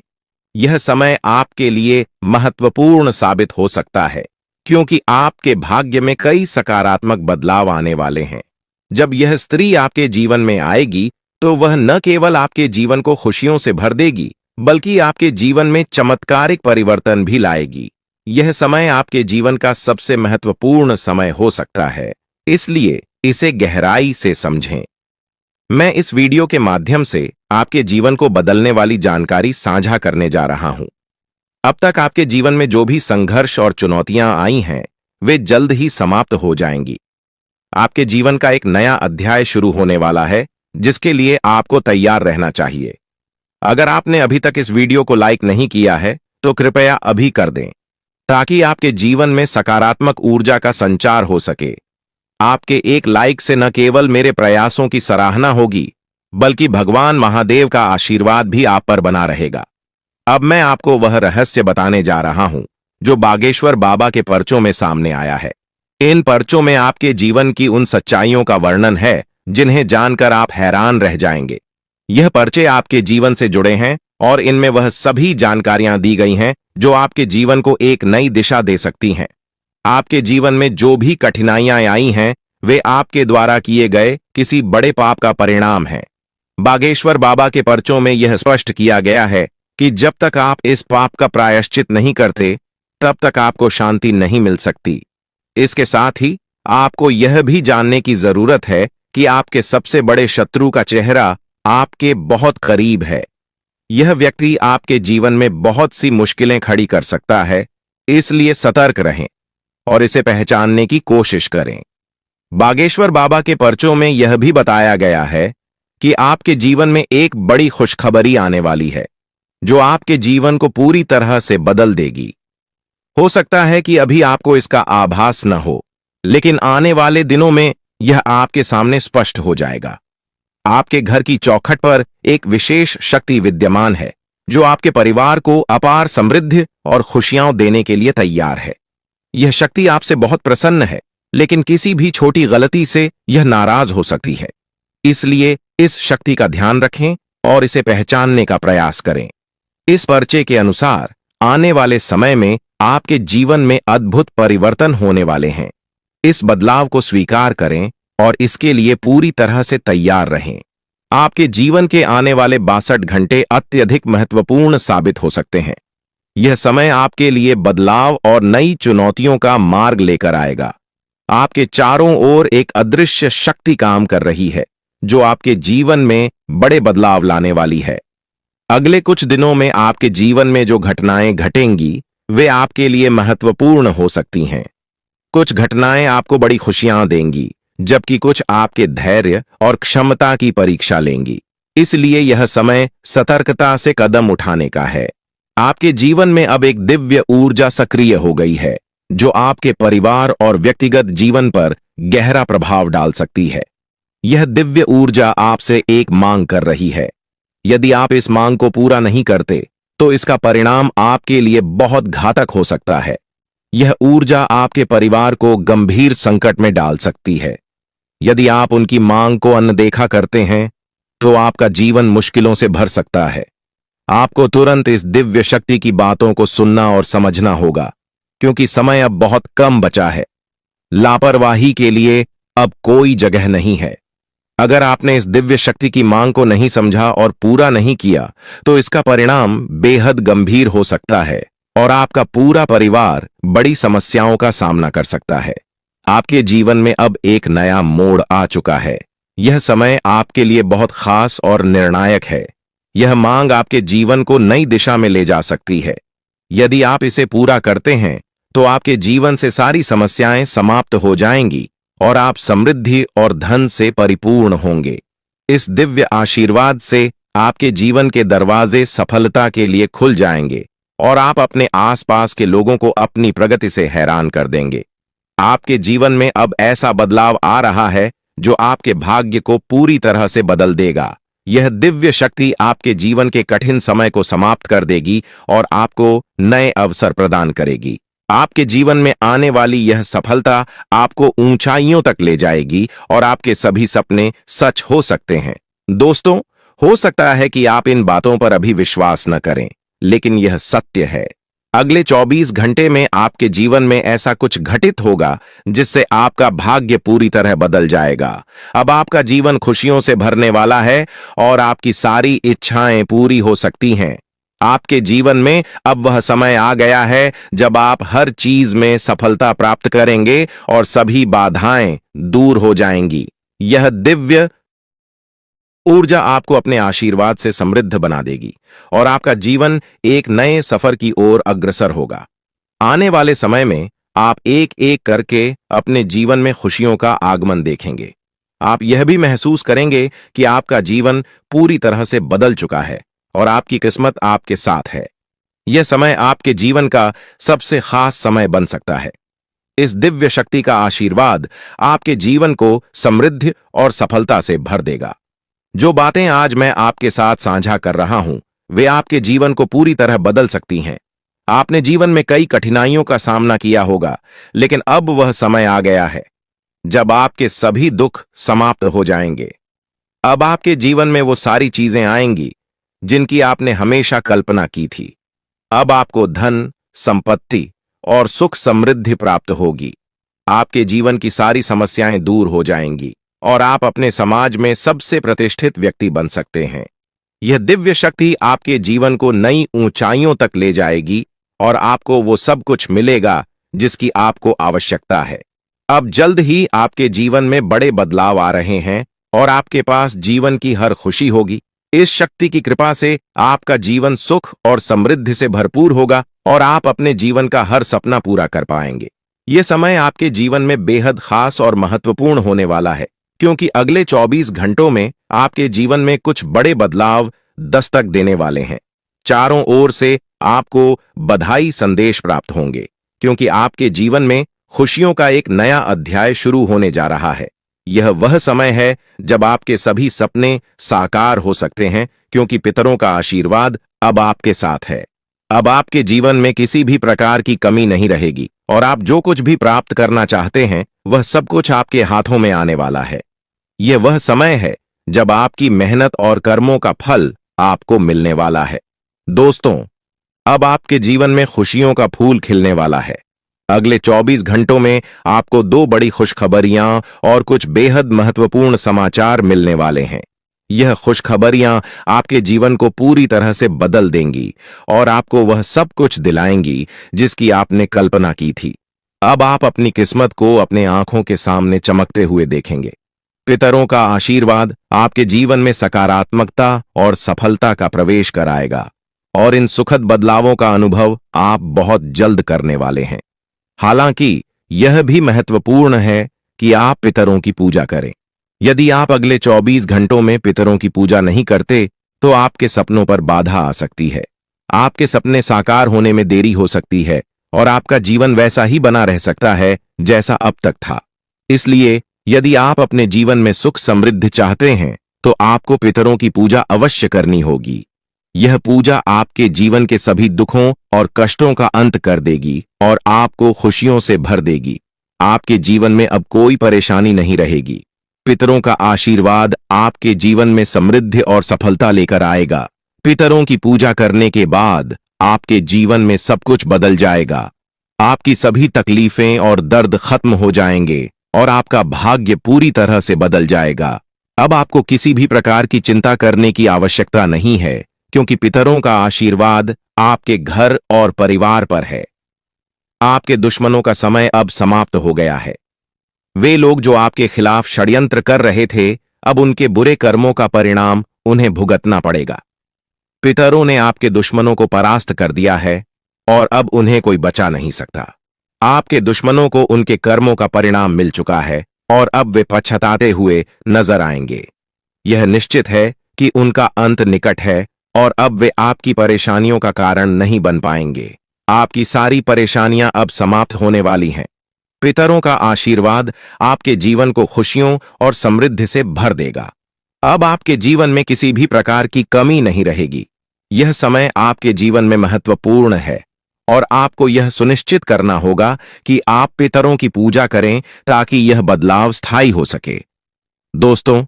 S4: यह समय आपके लिए महत्वपूर्ण साबित हो सकता है, क्योंकि आपके भाग्य में कई सकारात्मक बदलाव आने वाले हैं। जब यह स्त्री आपके जीवन में आएगी तो वह न केवल आपके जीवन को खुशियों से भर देगी, बल्कि आपके जीवन में चमत्कारिक परिवर्तन भी लाएगी। यह समय आपके जीवन का सबसे महत्वपूर्ण समय हो सकता है, इसलिए इसे गहराई से समझें। मैं इस वीडियो के माध्यम से आपके जीवन को बदलने वाली जानकारी साझा करने जा रहा हूं। अब तक आपके जीवन में जो भी संघर्ष और चुनौतियां आई हैं, वे जल्द ही समाप्त हो जाएंगी। आपके जीवन का एक नया अध्याय शुरू होने वाला है, जिसके लिए आपको तैयार रहना चाहिए। अगर आपने अभी तक इस वीडियो को लाइक नहीं किया है तो कृपया अभी कर दें, ताकि आपके जीवन में सकारात्मक ऊर्जा का संचार हो सके। आपके एक लाइक से न केवल मेरे प्रयासों की सराहना होगी, बल्कि भगवान महादेव का आशीर्वाद भी आप पर बना रहेगा। अब मैं आपको वह रहस्य बताने जा रहा हूं जो बागेश्वर बाबा के पर्चों में सामने आया है। इन पर्चों में आपके जीवन की उन सच्चाइयों का वर्णन है जिन्हें जानकर आप हैरान रह जाएंगे। यह पर्चे आपके जीवन से जुड़े हैं और इनमें वह सभी जानकारियां दी गई हैं जो आपके जीवन को एक नई दिशा दे सकती हैं। आपके जीवन में जो भी कठिनाइयां आई हैं, वे आपके द्वारा किए गए किसी बड़े पाप का परिणाम हैं। बागेश्वर बाबा के पर्चों में यह स्पष्ट किया गया है कि जब तक आप इस पाप का प्रायश्चित नहीं करते, तब तक आपको शांति नहीं मिल सकती। इसके साथ ही आपको यह भी जानने की जरूरत है कि आपके सबसे बड़े शत्रु का चेहरा आपके बहुत करीब है। यह व्यक्ति आपके जीवन में बहुत सी मुश्किलें खड़ी कर सकता है, इसलिए सतर्क रहें और इसे पहचानने की कोशिश करें। बागेश्वर बाबा के पर्चों में यह भी बताया गया है कि आपके जीवन में एक बड़ी खुशखबरी आने वाली है, जो आपके जीवन को पूरी तरह से बदल देगी। हो सकता है कि अभी आपको इसका आभास न हो, लेकिन आने वाले दिनों में यह आपके सामने स्पष्ट हो जाएगा। आपके घर की चौखट पर एक विशेष शक्ति विद्यमान है, जो आपके परिवार को अपार समृद्धि और खुशियां देने के लिए तैयार है। यह शक्ति आपसे बहुत प्रसन्न है, लेकिन किसी भी छोटी गलती से यह नाराज हो सकती है। इसलिए इस शक्ति का ध्यान रखें और इसे पहचानने का प्रयास करें। इस पर्चे के अनुसार आने वाले समय में आपके जीवन में अद्भुत परिवर्तन होने वाले हैं। इस बदलाव को स्वीकार करें और इसके लिए पूरी तरह से तैयार रहें। आपके जीवन के आने वाले 62 घंटे अत्यधिक महत्वपूर्ण साबित हो सकते हैं। यह समय आपके लिए बदलाव और नई चुनौतियों का मार्ग लेकर आएगा। आपके चारों ओर एक अदृश्य शक्ति काम कर रही है, जो आपके जीवन में बड़े बदलाव लाने वाली है। अगले कुछ दिनों में आपके जीवन में जो घटनाएं घटेंगी, वे आपके लिए महत्वपूर्ण हो सकती हैं। कुछ घटनाएं आपको बड़ी खुशियां देंगी, जबकि कुछ आपके धैर्य और क्षमता की परीक्षा लेंगी। इसलिए यह समय सतर्कता से कदम उठाने का है। आपके जीवन में अब एक दिव्य ऊर्जा सक्रिय हो गई है, जो आपके परिवार और व्यक्तिगत जीवन पर गहरा प्रभाव डाल सकती है। यह दिव्य ऊर्जा आपसे एक मांग कर रही है। यदि आप इस मांग को पूरा नहीं करते, तो इसका परिणाम आपके लिए बहुत घातक हो सकता है। यह ऊर्जा आपके परिवार को गंभीर संकट में डाल सकती है। यदि आप उनकी मांग को अनदेखा करते हैं, तो आपका जीवन मुश्किलों से भर सकता है। आपको तुरंत इस दिव्य शक्ति की बातों को सुनना और समझना होगा, क्योंकि समय अब बहुत कम बचा है। लापरवाही के लिए अब कोई जगह नहीं है। अगर आपने इस दिव्य शक्ति की मांग को नहीं समझा और पूरा नहीं किया, तो इसका परिणाम बेहद गंभीर हो सकता है और आपका पूरा परिवार बड़ी समस्याओं का सामना कर सकता है। आपके जीवन में अब एक नया मोड़ आ चुका है। यह समय आपके लिए बहुत खास और निर्णायक है। यह मांग आपके जीवन को नई दिशा में ले जा सकती है। यदि आप इसे पूरा करते हैं, तो आपके जीवन से सारी समस्याएं समाप्त हो जाएंगी और आप समृद्धि और धन से परिपूर्ण होंगे। इस दिव्य आशीर्वाद से आपके जीवन के दरवाजे सफलता के लिए खुल जाएंगे और आप अपने आसपास के लोगों को अपनी प्रगति से हैरान कर देंगे। आपके जीवन में अब ऐसा बदलाव आ रहा है जो आपके भाग्य को पूरी तरह से बदल देगा। यह दिव्य शक्ति आपके जीवन के कठिन समय को समाप्त कर देगी और आपको नए अवसर प्रदान करेगी। आपके जीवन में आने वाली यह सफलता आपको ऊंचाइयों तक ले जाएगी और आपके सभी सपने सच हो सकते हैं। दोस्तों, हो सकता है कि आप इन बातों पर अभी विश्वास न करें, लेकिन यह सत्य है। अगले 24 घंटे में आपके जीवन में ऐसा कुछ घटित होगा जिससे आपका भाग्य पूरी तरह बदल जाएगा। अब आपका जीवन खुशियों से भरने वाला है और आपकी सारी इच्छाएं पूरी हो सकती हैं। आपके जीवन में अब वह समय आ गया है जब आप हर चीज में सफलता प्राप्त करेंगे और सभी बाधाएं दूर हो जाएंगी। यह दिव्य ऊर्जा आपको अपने आशीर्वाद से समृद्ध बना देगी और आपका जीवन एक नए सफर की ओर अग्रसर होगा। आने वाले समय में आप एक एक करके अपने जीवन में खुशियों का आगमन देखेंगे। आप यह भी महसूस करेंगे कि आपका जीवन पूरी तरह से बदल चुका है और आपकी किस्मत आपके साथ है। यह समय आपके जीवन का सबसे खास समय बन सकता है। इस दिव्य शक्ति का आशीर्वाद आपके जीवन को समृद्धि और सफलता से भर देगा। जो बातें आज मैं आपके साथ साझा कर रहा हूं, वे आपके जीवन को पूरी तरह बदल सकती हैं। आपने जीवन में कई कठिनाइयों का सामना किया होगा, लेकिन अब वह समय आ गया है जब आपके सभी दुख समाप्त हो जाएंगे। अब आपके जीवन में वो सारी चीजें आएंगी जिनकी आपने हमेशा कल्पना की थी। अब आपको धन, संपत्ति और सुख समृद्धि प्राप्त होगी। आपके जीवन की सारी समस्याएं दूर हो जाएंगी और आप अपने समाज में सबसे प्रतिष्ठित व्यक्ति बन सकते हैं। यह दिव्य शक्ति आपके जीवन को नई ऊंचाइयों तक ले जाएगी और आपको वो सब कुछ मिलेगा जिसकी आपको आवश्यकता है। अब जल्द ही आपके जीवन में बड़े बदलाव आ रहे हैं और आपके पास जीवन की हर खुशी होगी। इस शक्ति की कृपा से आपका जीवन सुख और समृद्धि से भरपूर होगा और आप अपने जीवन का हर सपना पूरा कर पाएंगे। यह समय आपके जीवन में बेहद खास और महत्वपूर्ण होने वाला है, क्योंकि अगले 24 घंटों में आपके जीवन में कुछ बड़े बदलाव दस्तक देने वाले हैं। चारों ओर से आपको बधाई संदेश प्राप्त होंगे, क्योंकि आपके जीवन में खुशियों का एक नया अध्याय शुरू होने जा रहा है। यह वह समय है जब आपके सभी सपने साकार हो सकते हैं, क्योंकि पितरों का आशीर्वाद अब आपके साथ है। अब आपके जीवन में किसी भी प्रकार की कमी नहीं रहेगी और आप जो कुछ भी प्राप्त करना चाहते हैं, वह सब कुछ आपके हाथों में आने वाला है। यह वह समय है जब आपकी मेहनत और कर्मों का फल आपको मिलने वाला है। दोस्तों, अब आपके जीवन में खुशियों का फूल खिलने वाला है। अगले 24 घंटों में आपको 2 बड़ी खुशखबरियां और कुछ बेहद महत्वपूर्ण समाचार मिलने वाले हैं। यह खुशखबरियां आपके जीवन को पूरी तरह से बदल देंगी और आपको वह सब कुछ दिलाएंगी जिसकी आपने कल्पना की थी। अब आप अपनी किस्मत को अपने आंखों के सामने चमकते हुए देखेंगे। पितरों का आशीर्वाद आपके जीवन में सकारात्मकता और सफलता का प्रवेश कराएगा और इन सुखद बदलावों का अनुभव आप बहुत जल्द करने वाले हैं। हालांकि यह भी महत्वपूर्ण है कि आप पितरों की पूजा करें। यदि आप अगले 24 घंटों में पितरों की पूजा नहीं करते, तो आपके सपनों पर बाधा आ सकती है। आपके सपने साकार होने में देरी हो सकती है और आपका जीवन वैसा ही बना रह सकता है जैसा अब तक था। इसलिए यदि आप अपने जीवन में सुख समृद्धि चाहते हैं, तो आपको पितरों की पूजा अवश्य करनी होगी। यह पूजा आपके जीवन के सभी दुखों और कष्टों का अंत कर देगी और आपको खुशियों से भर देगी। आपके जीवन में अब कोई परेशानी नहीं रहेगी। पितरों का आशीर्वाद आपके जीवन में समृद्धि और सफलता लेकर आएगा। पितरों की पूजा करने के बाद आपके जीवन में सब कुछ बदल जाएगा। आपकी सभी तकलीफें और दर्द खत्म हो जाएंगे और आपका भाग्य पूरी तरह से बदल जाएगा। अब आपको किसी भी प्रकार की चिंता करने की आवश्यकता नहीं है, क्योंकि पितरों का आशीर्वाद आपके घर और परिवार पर है। आपके दुश्मनों का समय अब समाप्त हो गया है। वे लोग जो आपके खिलाफ षड्यंत्र कर रहे थे, अब उनके बुरे कर्मों का परिणाम उन्हें भुगतना पड़ेगा। पितरों ने आपके दुश्मनों को परास्त कर दिया है और अब उन्हें कोई बचा नहीं सकता। आपके दुश्मनों को उनके कर्मों का परिणाम मिल चुका है और अब वे पछताते हुए नजर आएंगे। यह निश्चित है कि उनका अंत निकट है और अब वे आपकी परेशानियों का कारण नहीं बन पाएंगे। आपकी सारी परेशानियां अब समाप्त होने वाली हैं। पितरों का आशीर्वाद आपके जीवन को खुशियों और समृद्धि से भर देगा। अब आपके जीवन में किसी भी प्रकार की कमी नहीं रहेगी। यह समय आपके जीवन में महत्वपूर्ण है और आपको यह सुनिश्चित करना होगा कि आप पितरों की पूजा करें ताकि यह बदलाव स्थायी हो सके। दोस्तों,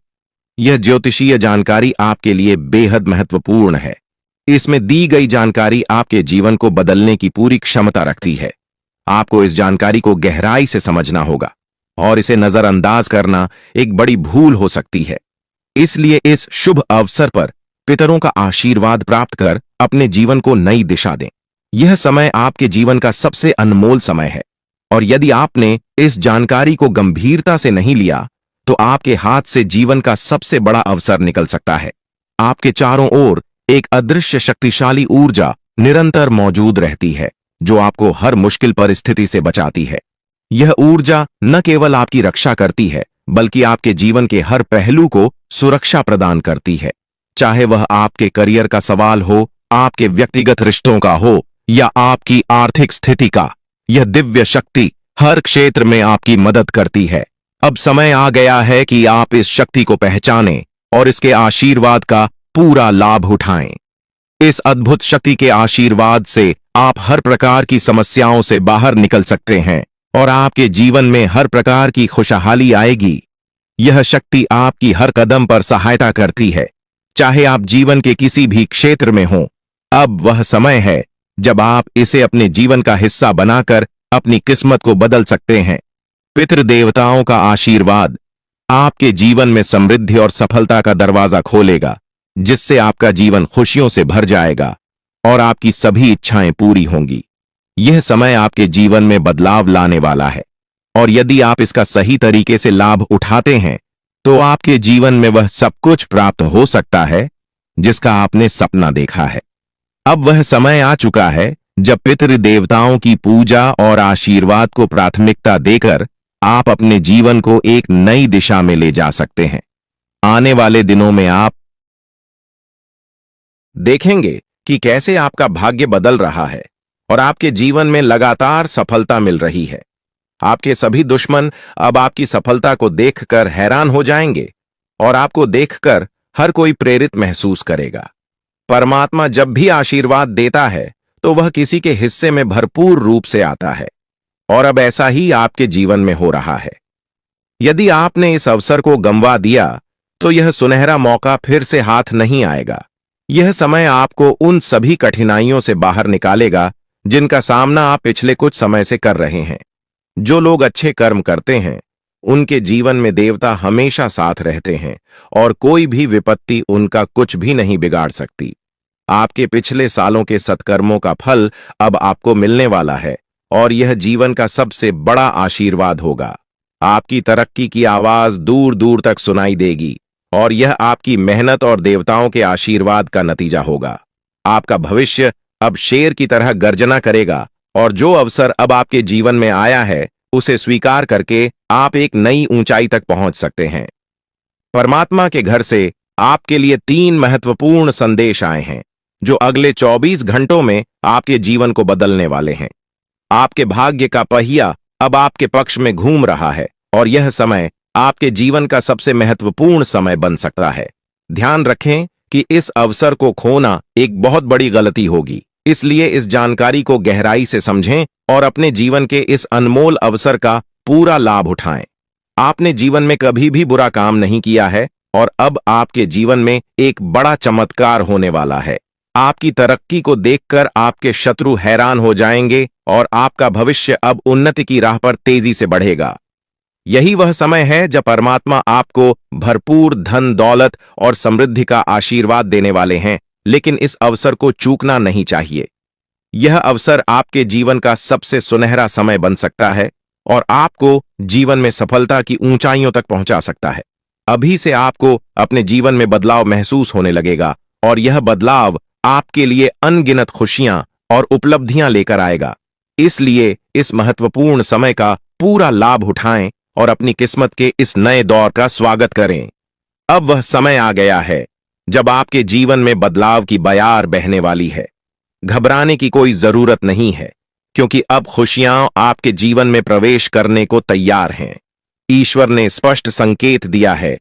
S4: यह ज्योतिषीय जानकारी आपके लिए बेहद महत्वपूर्ण है। इसमें दी गई जानकारी आपके जीवन को बदलने की पूरी क्षमता रखती है। आपको इस जानकारी को गहराई से समझना होगा और इसे नजरअंदाज करना एक बड़ी भूल हो सकती है। इसलिए इस शुभ अवसर पर पितरों का आशीर्वाद प्राप्त कर अपने जीवन को नई दिशा दें। यह समय आपके जीवन का सबसे अनमोल समय है और यदि आपने इस जानकारी को गंभीरता से नहीं लिया तो आपके हाथ से जीवन का सबसे बड़ा अवसर निकल सकता है। आपके चारों ओर एक अदृश्य शक्तिशाली ऊर्जा निरंतर मौजूद रहती है जो आपको हर मुश्किल परिस्थिति से बचाती है। यह ऊर्जा न केवल आपकी रक्षा करती है बल्कि आपके जीवन के हर पहलू को सुरक्षा प्रदान करती है। चाहे वह आपके करियर का सवाल हो, आपके व्यक्तिगत रिश्तों का हो या आपकी आर्थिक स्थिति का, यह दिव्य शक्ति हर क्षेत्र में आपकी मदद करती है। अब समय आ गया है कि आप इस शक्ति को पहचानें और इसके आशीर्वाद का पूरा लाभ उठाएं। इस अद्भुत शक्ति के आशीर्वाद से आप हर प्रकार की समस्याओं से बाहर निकल सकते हैं और आपके जीवन में हर प्रकार की खुशहाली आएगी। यह शक्ति आपकी हर कदम पर सहायता करती है, चाहे आप जीवन के किसी भी क्षेत्र में हों। अब वह समय है जब आप इसे अपने जीवन का हिस्सा बनाकर अपनी किस्मत को बदल सकते हैं। पितृदेवताओं का आशीर्वाद आपके जीवन में समृद्धि और सफलता का दरवाजा खोलेगा, जिससे आपका जीवन खुशियों से भर जाएगा और आपकी सभी इच्छाएं पूरी होंगी। यह समय आपके जीवन में बदलाव लाने वाला है और यदि आप इसका सही तरीके से लाभ उठाते हैं तो आपके जीवन में वह सब कुछ प्राप्त हो सकता है जिसका आपने सपना देखा है। अब वह समय आ चुका है जब पितृदेवताओं की पूजा और आशीर्वाद को प्राथमिकता देकर आप अपने जीवन को एक नई दिशा में ले जा सकते हैं। आने वाले दिनों में आप देखेंगे कि कैसे आपका भाग्य बदल रहा है और आपके जीवन में लगातार सफलता मिल रही है। आपके सभी दुश्मन अब आपकी सफलता को देखकर हैरान हो जाएंगे और आपको देखकर हर कोई प्रेरित महसूस करेगा। परमात्मा जब भी आशीर्वाद देता है तो वह किसी के हिस्से में भरपूर रूप से आता है और अब ऐसा ही आपके जीवन में हो रहा है। यदि आपने इस अवसर को गंवा दिया तो यह सुनहरा मौका फिर से हाथ नहीं आएगा। यह समय आपको उन सभी कठिनाइयों से बाहर निकालेगा जिनका सामना आप पिछले कुछ समय से कर रहे हैं। जो लोग अच्छे कर्म करते हैं उनके जीवन में देवता हमेशा साथ रहते हैं और कोई भी विपत्ति उनका कुछ भी नहीं बिगाड़ सकती। आपके पिछले सालों के सत्कर्मों का फल अब आपको मिलने वाला है और यह जीवन का सबसे बड़ा आशीर्वाद होगा। आपकी तरक्की की आवाज दूर दूर तक सुनाई देगी और यह आपकी मेहनत और देवताओं के आशीर्वाद का नतीजा होगा। आपका भविष्य अब शेर की तरह गर्जना करेगा और जो अवसर अब आपके जीवन में आया है उसे स्वीकार करके आप एक नई ऊंचाई तक पहुंच सकते हैं। परमात्मा के घर से आपके लिए 3 महत्वपूर्ण संदेश आए हैं जो अगले 24 घंटों में आपके जीवन को बदलने वाले हैं। आपके भाग्य का पहिया अब आपके पक्ष में घूम रहा है और यह समय आपके जीवन का सबसे महत्वपूर्ण समय बन सकता है। ध्यान रखें कि इस अवसर को खोना एक बहुत बड़ी गलती होगी, इसलिए इस जानकारी को गहराई से समझें और अपने जीवन के इस अनमोल अवसर का पूरा लाभ उठाएं। आपने जीवन में कभी भी बुरा काम नहीं किया है और अब आपके जीवन में एक बड़ा चमत्कार होने वाला है। आपकी तरक्की को देखकर आपके शत्रु हैरान हो जाएंगे और आपका भविष्य अब उन्नति की राह पर तेजी से बढ़ेगा। यही वह समय है जब परमात्मा आपको भरपूर धन दौलत और समृद्धि का आशीर्वाद देने वाले हैं, लेकिन इस अवसर को चूकना नहीं चाहिए। यह अवसर आपके जीवन का सबसे सुनहरा समय बन सकता है और आपको जीवन में सफलता की ऊंचाइयों तक पहुंचा सकता है। अभी से आपको अपने जीवन में बदलाव महसूस होने लगेगा और यह बदलाव आपके लिए अनगिनत खुशियां और उपलब्धियां लेकर आएगा। इसलिए इस महत्वपूर्ण समय का पूरा लाभ उठाएं और अपनी किस्मत के इस नए दौर का स्वागत करें। अब वह समय आ गया है जब आपके जीवन में बदलाव की बयार बहने वाली है। घबराने की कोई जरूरत नहीं है, क्योंकि अब खुशियां आपके जीवन में प्रवेश करने को तैयार हैं। ईश्वर ने स्पष्ट संकेत दिया है